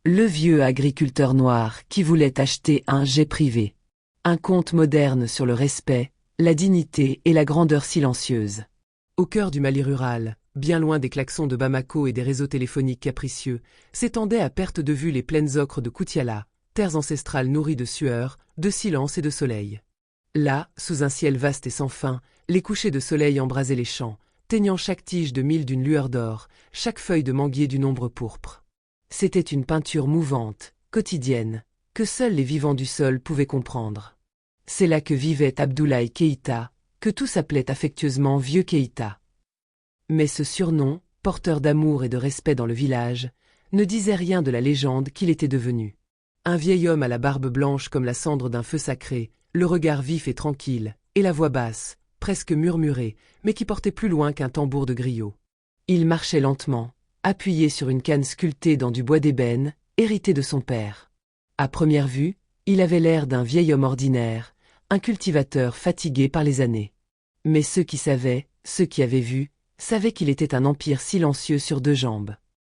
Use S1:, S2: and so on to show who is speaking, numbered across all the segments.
S1: Le vieux agriculteur noir qui voulait acheter un jet privé. Un conte moderne sur le respect, la dignité et la grandeur silencieuse.
S2: Au cœur du Mali rural, bien loin des klaxons de Bamako et des réseaux téléphoniques capricieux, s'étendaient à perte de vue les plaines ocres de Koutiala, terres ancestrales nourries de sueur, de silence et de soleil. Là, sous un ciel vaste et sans fin, les couchers de soleil embrasaient les champs, teignant chaque tige de mil d'une lueur d'or, chaque feuille de manguier d'une ombre pourpre. C'était une peinture mouvante, quotidienne, que seuls les vivants du sol pouvaient comprendre. C'est là que vivait Abdoulaye Keïta, que tous appelaient affectueusement Vieux Keïta. Mais ce surnom, porteur d'amour et de respect dans le village, ne disait rien de la légende qu'il était devenu. Un vieil homme à la barbe blanche comme la cendre d'un feu sacré, le regard vif et tranquille, et la voix basse, presque murmurée, mais qui portait plus loin qu'un tambour de griot. Il marchait lentement, appuyé sur une canne sculptée dans du bois d'ébène, hérité de son père. À première vue, il avait l'air d'un vieil homme ordinaire, un cultivateur fatigué par les années. Mais ceux qui savaient, ceux qui avaient vu, savaient qu'il était un empire silencieux sur deux jambes.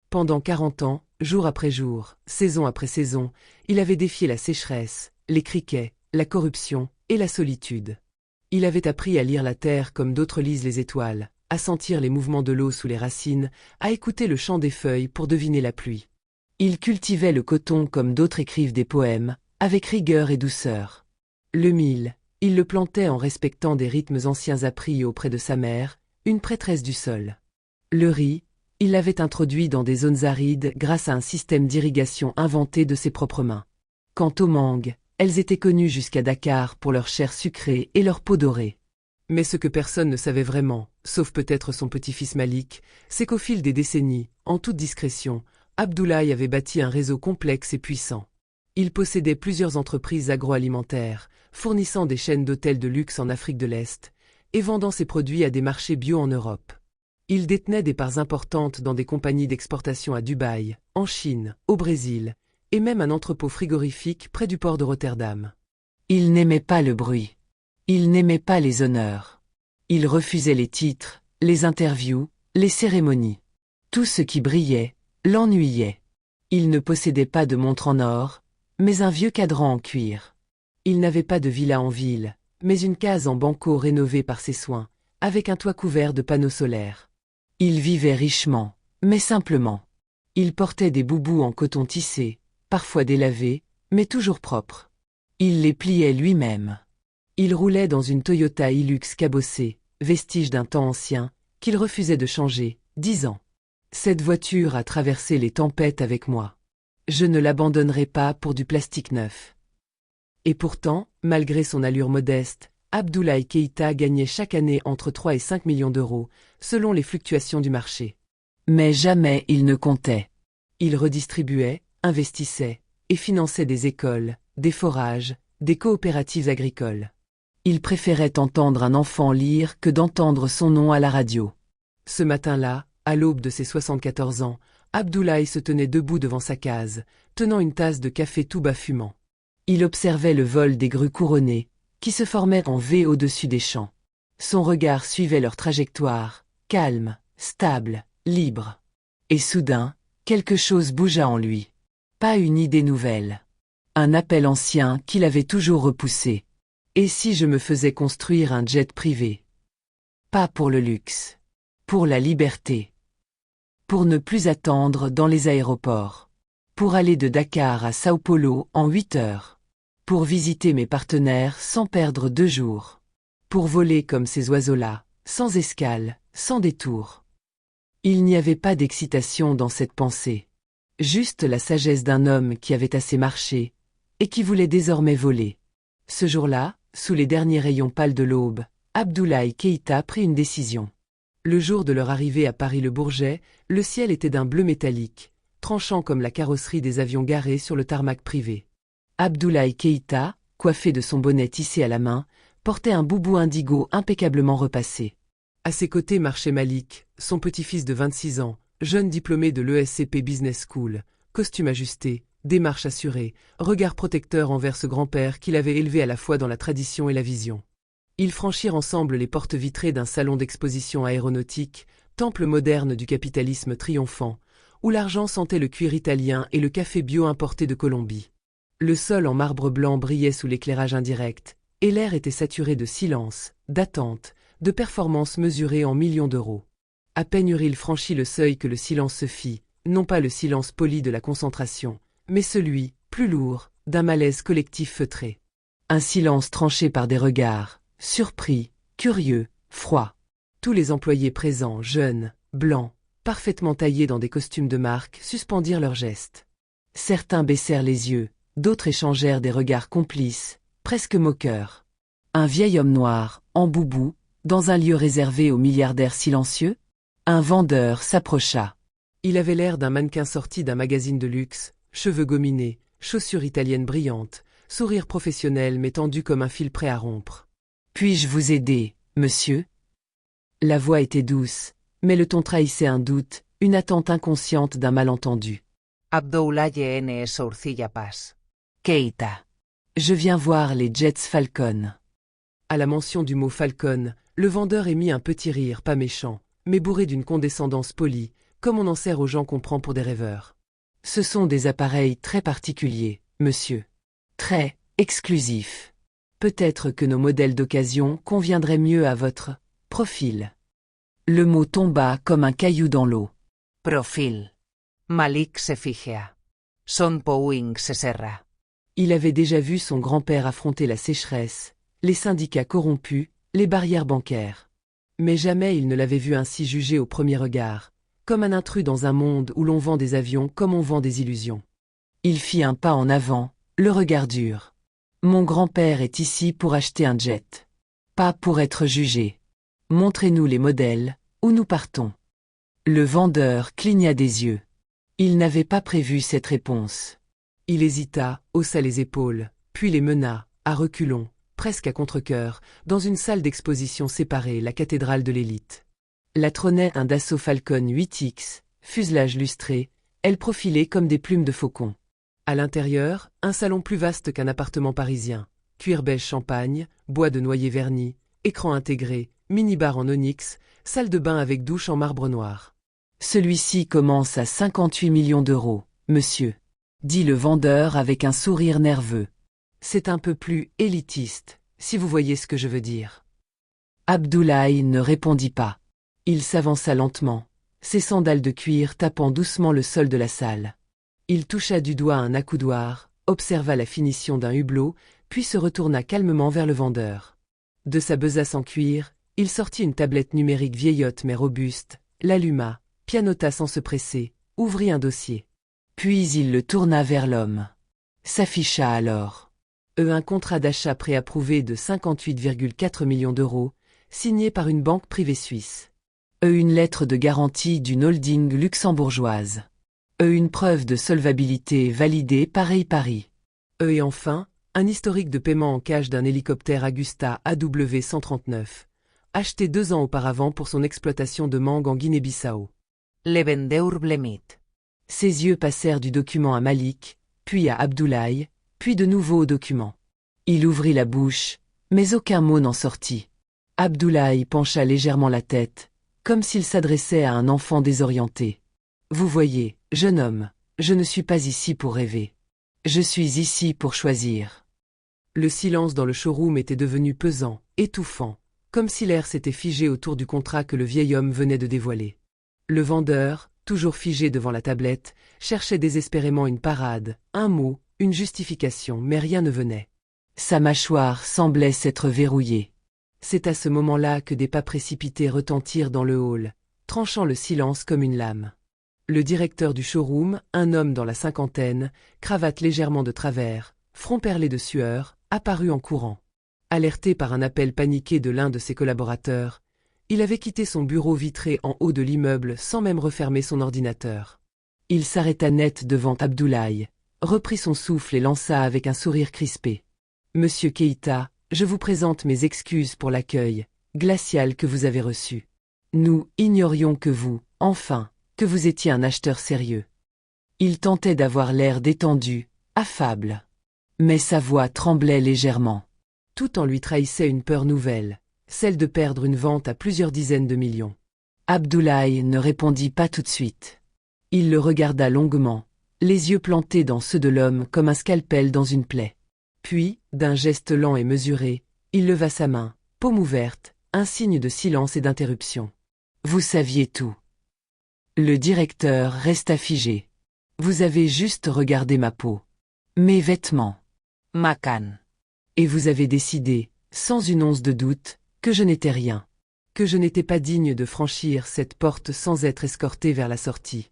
S2: Pendant 40 ans, jour après jour, saison après saison, il avait défié la sécheresse, les criquets, la corruption et la solitude. Il avait appris à lire la terre comme d'autres lisent les étoiles, à sentir les mouvements de l'eau sous les racines, à écouter le chant des feuilles pour deviner la pluie. Il cultivait le coton comme d'autres écrivent des poèmes, avec rigueur et douceur. Le mil, il le plantait en respectant des rythmes anciens appris auprès de sa mère, une prêtresse du sol. Le riz, il l'avait introduit dans des zones arides grâce à un système d'irrigation inventé de ses propres mains. Quant aux mangues, elles étaient connues jusqu'à Dakar pour leur chair sucrée et leur peau dorée. Mais ce que personne ne savait vraiment, sauf peut-être son petit-fils Malik, c'est qu'au fil des décennies, en toute discrétion, Abdoulaye avait bâti un réseau complexe et puissant. Il possédait plusieurs entreprises agroalimentaires, fournissant des chaînes d'hôtels de luxe en Afrique de l'Est, et vendant ses produits à des marchés bio en Europe. Il détenait des parts importantes dans des compagnies d'exportation à Dubaï, en Chine, au Brésil, et même un entrepôt frigorifique près du port de Rotterdam.
S1: Il n'aimait pas le bruit. Il n'aimait pas les honneurs. Il refusait les titres, les interviews, les cérémonies. Tout ce qui brillait l'ennuyait. Il ne possédait pas de montre en or, mais un vieux cadran en cuir. Il n'avait pas de villa en ville, mais une case en banco rénovée par ses soins, avec un toit couvert de panneaux solaires. Il vivait richement, mais simplement. Il portait des boubous en coton tissé, parfois délavés, mais toujours propres. Il les pliait lui-même. Il roulait dans une Toyota Hilux cabossée, vestige d'un temps ancien, qu'il refusait de changer, disant « Cette voiture a traversé les tempêtes avec moi. Je ne l'abandonnerai pas pour du plastique neuf. » Et pourtant, malgré son allure modeste, Abdoulaye Keïta gagnait chaque année entre 3 et 5 millions d'euros, selon les fluctuations du marché. Mais jamais il ne comptait. Il redistribuait, investissait, et finançait des écoles, des forages, des coopératives agricoles. Il préférait entendre un enfant lire que d'entendre son nom à la radio. Ce matin-là, à l'aube de ses 74 ans, Abdoulaye se tenait debout devant sa case, tenant une tasse de café tout bas fumant. Il observait le vol des grues couronnées, qui se formaient en V au-dessus des champs. Son regard suivait leur trajectoire, calme, stable, libre. Et soudain, quelque chose bougea en lui. Pas une idée nouvelle. Un appel ancien qu'il avait toujours repoussé. Et si je me faisais construire un jet privé? Pas pour le luxe. Pour la liberté. Pour ne plus attendre dans les aéroports. Pour aller de Dakar à Sao Paulo en 8 heures. Pour visiter mes partenaires sans perdre 2 jours. Pour voler comme ces oiseaux-là, sans escale, sans détour. Il n'y avait pas d'excitation dans cette pensée. Juste la sagesse d'un homme qui avait assez marché, et qui voulait désormais voler. Ce jour-là, sous les derniers rayons pâles de l'aube, Abdoulaye Keïta prit une décision. Le jour de leur arrivée à Paris-le-Bourget, le ciel était d'un bleu métallique, tranchant comme la carrosserie des avions garés sur le tarmac privé. Abdoulaye Keïta, coiffé de son bonnet tissé à la main, portait un boubou indigo impeccablement repassé. À ses côtés marchait Malik, son petit-fils de 26 ans, jeune diplômé de l'ESCP Business School, costume ajusté, démarche assurée, regard protecteur envers ce grand-père qu'il avait élevé à la fois dans la tradition et la vision. Ils franchirent ensemble les portes vitrées d'un salon d'exposition aéronautique, temple moderne du capitalisme triomphant,
S2: où l'argent sentait le cuir italien et le café bio importé de Colombie. Le sol en marbre blanc brillait sous l'éclairage indirect, et l'air était saturé de silence, d'attente, de performances mesurées en millions d'euros. À peine eut-il franchi le seuil que le silence se fit, non pas le silence poli de la concentration, mais celui, plus lourd, d'un malaise collectif feutré. Un silence tranché par des regards, surpris, curieux, froids. Tous les employés présents, jeunes, blancs, parfaitement taillés dans des costumes de marque, suspendirent leurs gestes. Certains baissèrent les yeux, d'autres échangèrent des regards complices, presque moqueurs. Un vieil homme noir, en boubou, dans un lieu réservé aux milliardaires silencieux? Un vendeur s'approcha. Il avait l'air d'un mannequin sorti d'un magazine de luxe, cheveux gominés, chaussures italiennes brillantes, sourire professionnel mais tendu comme un fil prêt à rompre. « Puis-je vous aider, monsieur ?» La voix était douce, mais le ton trahissait un doute, une attente inconsciente d'un malentendu.
S3: Abdoulaye N. Sourcilla Paz.
S1: Keita. Je viens voir les Jets Falcon.
S2: À la mention du mot Falcon, le vendeur émit un petit rire pas méchant, mais bourré d'une condescendance polie, comme on en sert aux gens qu'on prend pour des rêveurs. Ce sont des appareils très particuliers, monsieur. Très exclusifs. Peut-être que nos modèles d'occasion conviendraient mieux à votre profil. Le mot tomba comme un caillou dans l'eau.
S3: Profil. Malik Sefigea. Son Powing Seserra.
S2: Il avait déjà vu son grand-père affronter la sécheresse, les syndicats corrompus, les barrières bancaires. Mais jamais il ne l'avait vu ainsi jugé au premier regard, comme un intrus dans un monde où l'on vend des avions comme on vend des illusions. Il fit un pas en avant, le regard dur. Mon grand-père est ici pour acheter un jet. Pas pour être jugé. Montrez-nous les modèles, où nous partons. Le vendeur cligna des yeux. Il n'avait pas prévu cette réponse. Il hésita, haussa les épaules, puis les mena, à reculons, presque à contre-cœur, dans une salle d'exposition séparée, la cathédrale de l'élite. Là trônait un Dassault Falcon 8X, fuselage lustré, ailes profilées comme des plumes de faucon. À l'intérieur, un salon plus vaste qu'un appartement parisien, cuir beige champagne, bois de noyer verni, écran intégré, mini-bar en onyx, salle de bain avec douche en marbre noir. Celui-ci commence à 58 millions d'euros, monsieur, dit le vendeur avec un sourire nerveux. C'est un peu plus élitiste, si vous voyez ce que je veux dire. Abdoulaye ne répondit pas. Il s'avança lentement, ses sandales de cuir tapant doucement le sol de la salle. Il toucha du doigt un accoudoir, observa la finition d'un hublot, puis se retourna calmement vers le vendeur. De sa besace en cuir, il sortit une tablette numérique vieillotte mais robuste, l'alluma, pianota sans se presser, ouvrit un dossier. Puis il le tourna vers l'homme. S'afficha alors. Un contrat d'achat préapprouvé de 58,4 millions d'euros, signé par une banque privée suisse. Une lettre de garantie d'une holding luxembourgeoise. Une preuve de solvabilité validée par Paris. Et enfin, un historique de paiement en cash d'un hélicoptère Agusta AW139, acheté 2 ans auparavant pour son exploitation de mangue en Guinée-Bissau.
S3: Le vendeur blemit.
S2: Ses yeux passèrent du document à Malik, puis à Abdoulaye, puis de nouveau au document. Il ouvrit la bouche, mais aucun mot n'en sortit. Abdoulaye pencha légèrement la tête, comme s'il s'adressait à un enfant désorienté. Vous voyez, jeune homme, je ne suis pas ici pour rêver. Je suis ici pour choisir. Le silence dans le showroom était devenu pesant, étouffant, comme si l'air s'était figé autour du contrat que le vieil homme venait de dévoiler. Le vendeur, toujours figé devant la tablette, cherchait désespérément une parade, un mot, une justification, mais rien ne venait. Sa mâchoire semblait s'être verrouillée. C'est à ce moment-là que des pas précipités retentirent dans le hall, tranchant le silence comme une lame. Le directeur du showroom, un homme dans la cinquantaine, cravate légèrement de travers, front perlé de sueur, apparut en courant. Alerté par un appel paniqué de l'un de ses collaborateurs, il avait quitté son bureau vitré en haut de l'immeuble sans même refermer son ordinateur. Il s'arrêta net devant Abdoulaye, reprit son souffle et lança avec un sourire crispé. « Monsieur Keita, je vous présente mes excuses pour l'accueil glacial que vous avez reçu. Nous ignorions que vous, enfin, que vous étiez un acheteur sérieux. » Il tentait d'avoir l'air détendu, affable. Mais sa voix tremblait légèrement. Tout en lui trahissait une peur nouvelle, celle de perdre une vente à plusieurs dizaines de millions. Abdoulaye ne répondit pas tout de suite.
S1: Il le regarda longuement, les yeux plantés dans ceux de l'homme comme un scalpel dans une plaie. Puis, d'un geste lent et mesuré, il leva sa main, paume ouverte, un signe de silence et d'interruption. Vous saviez tout. Le directeur resta figé. Vous avez juste regardé ma peau. Mes vêtements.
S3: Ma canne.
S1: Et vous avez décidé, sans une once de doute, que je n'étais rien. Que je n'étais pas digne de franchir cette porte sans être escorté vers la sortie.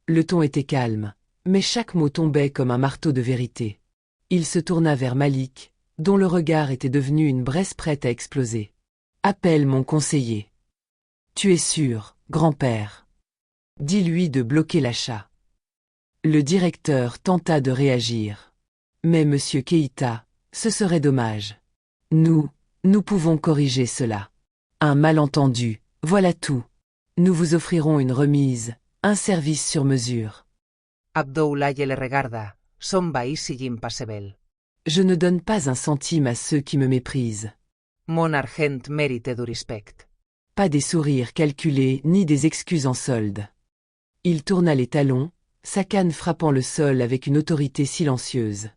S1: Le ton était calme, mais chaque mot tombait comme un marteau de vérité. Il se tourna vers Malik, dont le regard était devenu une braise prête à exploser. Appelle mon conseiller. Tu es sûr, grand-père. Dis-lui de bloquer l'achat. Le directeur tenta de réagir. Mais monsieur Keïta, ce serait dommage. Nous pouvons corriger cela. Un malentendu, voilà tout. Nous vous offrirons une remise, un service sur mesure.
S3: Abdoulaye le regarda, sombaïssigim pasebel.
S1: Je ne donne pas un centime à ceux qui me méprisent.
S3: Mon argent mérite du respect.
S1: Pas des sourires calculés ni des excuses en solde. Il tourna les talons, sa canne frappant le sol avec une autorité silencieuse.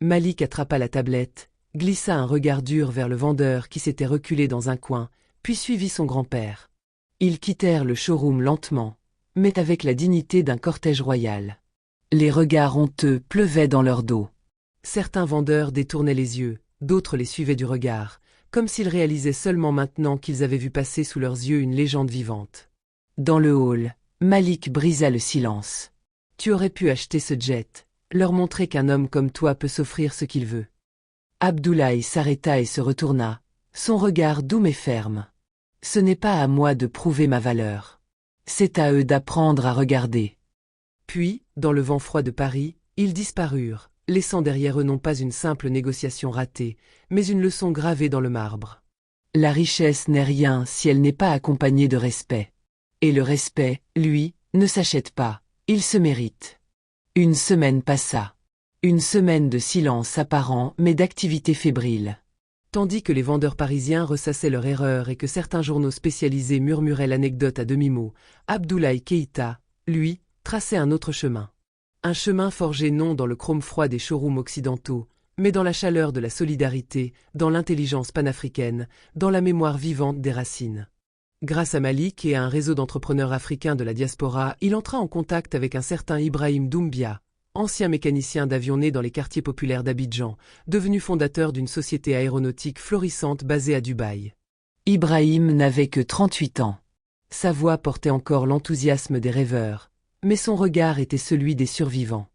S1: Malik attrapa la tablette, glissa un regard dur vers le vendeur qui s'était reculé dans un coin, puis suivit son grand-père. Ils quittèrent le showroom lentement, mais avec la dignité d'un cortège royal. Les regards honteux pleuvaient dans leur dos. Certains vendeurs détournaient les yeux, d'autres les suivaient du regard, comme s'ils réalisaient seulement maintenant qu'ils avaient vu passer sous leurs yeux une légende vivante. Dans le hall, Malik brisa le silence. Tu aurais pu acheter ce jet, leur montrer qu'un homme comme toi peut s'offrir ce qu'il veut. Abdoulaye s'arrêta et se retourna, son regard doux mais ferme. Ce n'est pas à moi de prouver ma valeur. C'est à eux d'apprendre à regarder. Puis, dans le vent froid de Paris, ils disparurent, laissant derrière eux non pas une simple négociation ratée, mais une leçon gravée dans le marbre. La richesse n'est rien si elle n'est pas accompagnée de respect. Et le respect, lui, ne s'achète pas, il se mérite. Une semaine passa. Une semaine de silence apparent mais d'activité fébrile. Tandis que les vendeurs parisiens ressassaient leur erreur et que certains journaux spécialisés murmuraient l'anecdote à demi-mot, Abdoulaye Keïta, lui, traçait un autre chemin. Un chemin forgé non dans le chrome froid des showrooms occidentaux, mais dans la chaleur de la solidarité, dans l'intelligence panafricaine, dans la mémoire vivante des racines. Grâce à Malik et à un réseau d'entrepreneurs africains de la diaspora, il entra en contact avec un certain Ibrahim Doumbia, ancien mécanicien d'avion né dans les quartiers populaires d'Abidjan, devenu fondateur d'une société aéronautique florissante basée à Dubaï. Ibrahim n'avait que 38 ans. Sa voix portait encore l'enthousiasme des rêveurs, mais son regard était celui des survivants.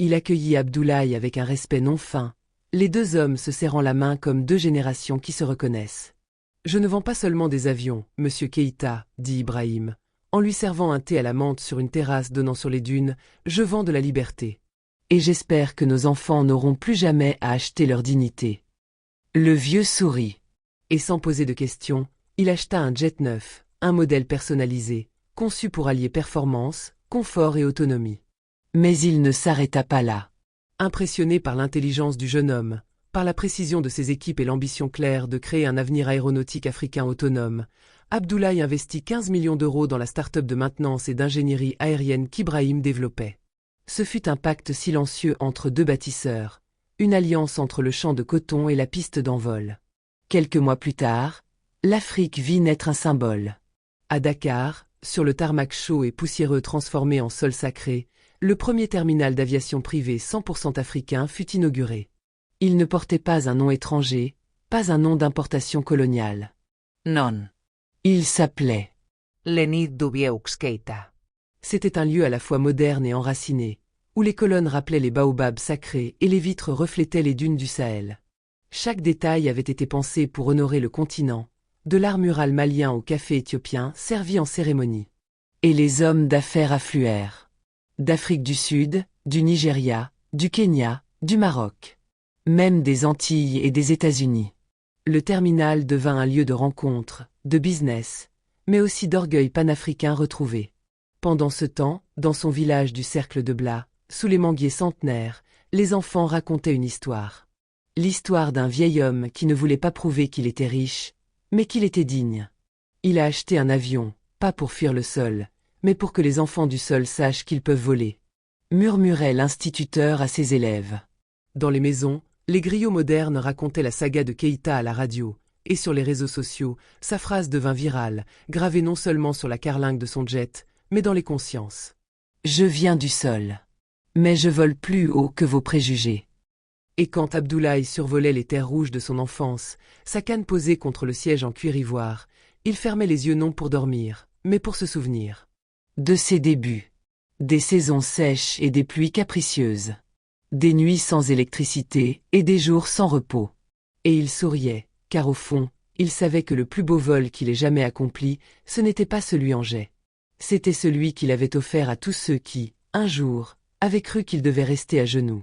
S1: Il accueillit Abdoulaye avec un respect non feint, les deux hommes se serrant la main comme deux générations qui se reconnaissent. « Je ne vends pas seulement des avions, monsieur Keïta, dit Ibrahim. En lui servant un thé à la menthe sur une terrasse donnant sur les dunes, je vends de la liberté. Et j'espère que nos enfants n'auront plus jamais à acheter leur dignité. » Le vieux sourit. Et sans poser de questions, il acheta un jet neuf, un modèle personnalisé, conçu pour allier performance, confort et autonomie. Mais il ne s'arrêta pas là. Impressionné par l'intelligence du jeune homme, par la précision de ses équipes et l'ambition claire de créer un avenir aéronautique africain autonome, Abdoulaye investit 15 millions d'euros dans la start-up de maintenance et d'ingénierie aérienne qu'Ibrahim développait. Ce fut un pacte silencieux entre deux bâtisseurs, une alliance entre le champ de coton et la piste d'envol. Quelques mois plus tard, l'Afrique vit naître un symbole. À Dakar, sur le tarmac chaud et poussiéreux transformé en sol sacré, le premier terminal d'aviation privé 100% africain fut inauguré. Il ne portait pas un nom étranger, pas un nom d'importation coloniale.
S3: Non.
S1: Il s'appelait
S3: Lenid Dubieux Keïta.
S1: C'était un lieu à la fois moderne et enraciné, où les colonnes rappelaient les baobabs sacrés et les vitres reflétaient les dunes du Sahel. Chaque détail avait été pensé pour honorer le continent, de l'art mural malien au café éthiopien servi en cérémonie. Et les hommes d'affaires affluèrent. D'Afrique du Sud, du Nigeria, du Kenya, du Maroc. Même des Antilles et des États-Unis. Le terminal devint un lieu de rencontre, de business, mais aussi d'orgueil panafricain retrouvé. Pendant ce temps, dans son village du Cercle de Blas, sous les manguiers centenaires, les enfants racontaient une histoire. L'histoire d'un vieil homme qui ne voulait pas prouver qu'il était riche, mais qu'il était digne. Il a acheté un avion, pas pour fuir le sol,
S2: mais pour que les enfants du sol sachent qu'ils peuvent voler,
S1: murmurait l'instituteur à ses élèves.
S2: Dans les maisons, les griots modernes racontaient la saga de Keïta à la radio, et sur les réseaux sociaux, sa phrase devint virale, gravée non seulement sur la carlingue de son jet, mais dans les consciences.
S1: Je viens du sol. Mais je vole plus haut que vos préjugés.
S2: Et quand Abdoulaye survolait les terres rouges de son enfance, sa canne posée contre le siège en cuir ivoire, il fermait les yeux non pour dormir, mais pour se souvenir.
S1: De ses débuts. Des saisons sèches et des pluies capricieuses. Des nuits sans électricité et des jours sans repos.
S2: Et il souriait, car au fond, il savait que le plus beau vol qu'il ait jamais accompli, ce n'était pas celui en jet. C'était celui qu'il avait offert à tous ceux qui, un jour, avaient cru qu'ils devaient rester à genoux.